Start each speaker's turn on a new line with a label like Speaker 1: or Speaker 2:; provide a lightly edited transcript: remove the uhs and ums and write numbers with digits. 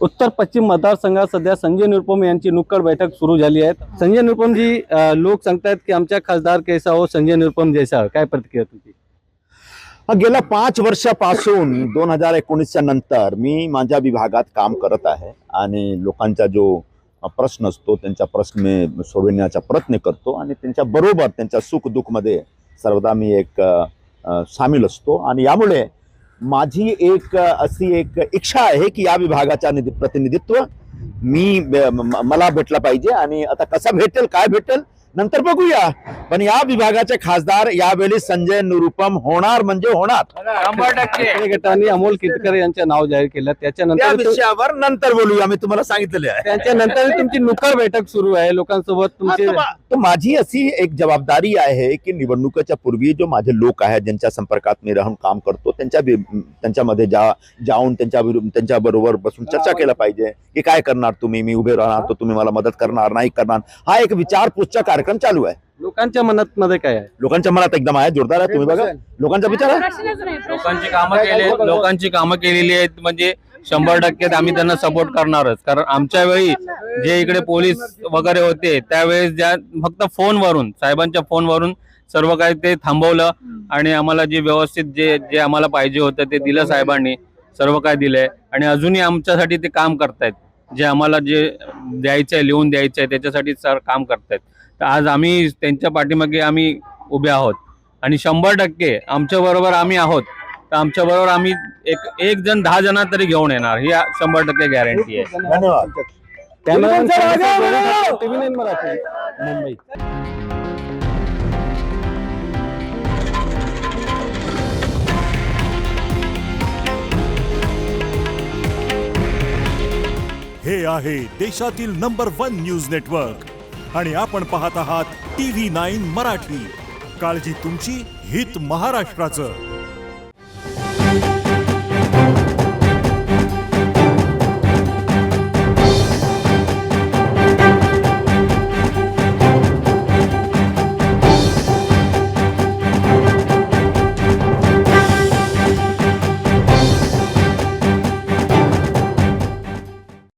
Speaker 1: उत्तर पश्चिम मतदारसंघात सध्या संजय निरुपम यांची नुक्कड बैठक सुरू झाली आहे। संजय निरुपम जी, लोक सांगतात की आमच्या खासदार कैसा हो, संजय निरुपम जैसा, काय प्रतिक्रिया तुमची?
Speaker 2: गेल्या 5 वर्षापासून 2019च्या नंतर मी माझ्या विभागात काम करत आहे आणि लोकांचा जो प्रश्न असतो त्यांचा प्रश्न मी सोडवण्याचा प्रयत्न करतो आणि त्यांच्या बरोबर त्यांच्या सुख दुःख मध्ये सर्वदा मी एक सामील असतो आणि यामुळे माझी एक अशी एक इच्छा आहे की या विभागाचा प्रतिनिधित्व मला भेटला पाहिजे आणि आता कसा भेटेल काय भेटेल नंतर बघूया, पण या विभागाचे खासदार यावेळी संजय निरुपम होणार म्हणजे होणार।
Speaker 1: 100% गटाने अमोल केतकर यांचे नाव जाहीर केलं,
Speaker 2: त्या
Speaker 1: त्याच्यानंतर
Speaker 2: विषयावर नंतर बोलूया, मी तुम्हाला सांगितलेले आहे।
Speaker 1: त्याच्यानंतर तुमची नुक्कड बैठक सुरू आहे लोकांसोबत तुमची।
Speaker 2: तो माझी अशी एक जबाबदारी आहे की निवडणुकीच्या पूर्वी जो माझे लोक आहेत ज्यांच्या संपर्कात मी राहून काम करतो त्यांच्यामध्ये जाऊन त्यांच्या बरोबर बसून चर्चा केला पाहिजे की काय करणार तुम्ही, मी उभे राहणार तर तुम्ही मला मदत करणार नाही करणार, हा एक विचारपूसचा कार्यक्रम चालू आहे।
Speaker 1: लोकांच्या मनात मध्ये काय आहे?
Speaker 2: लोकांच्या मनात एकदम आहे, जोरदार आहे, तुम्ही बघा लोकांचा विचार आहे।
Speaker 3: लोकांची कामं केलेली आहेत, म्हणजे 100% आम्ही त्यांना सपोर्ट करणारच। कारण आमच्या वेळी जे इकडे पोलीस वगैरे होते त्यावेळेस ज्या फक्त फोनवरून, साहेबांच्या फोनवरून सर्व काही ते थांबवलं आणि आम्हाला जे व्यवस्थित जे आम्हाला पाहिजे होतं ते दिलं साहेबांनी, सर्व काय दिलंय आणि अजूनही आमच्यासाठी ते काम करतायत। जे आम्हाला जे द्यायचंय, लिहून द्यायचंय त्याच्यासाठी काम करतायत। तर आज आम्ही त्यांच्या पाठीमागे आम्ही उभे आहोत आणि 100% आमच्या बरोबर आम्ही आहोत। तर आमच्या बरोबर आम्ही एक जण 10 जण तरी घेऊन येणार, ही 100% गॅरंटी आहे।
Speaker 2: धन्यवाद।
Speaker 1: TV9 मराठी, मुंबई।
Speaker 4: हे आहे देशातील नंबर 1 न्यूज नेटवर्क आणि आपण पाहत आहात TV9 मराठी। काळजी तुमची, हित महाराष्ट्राचं।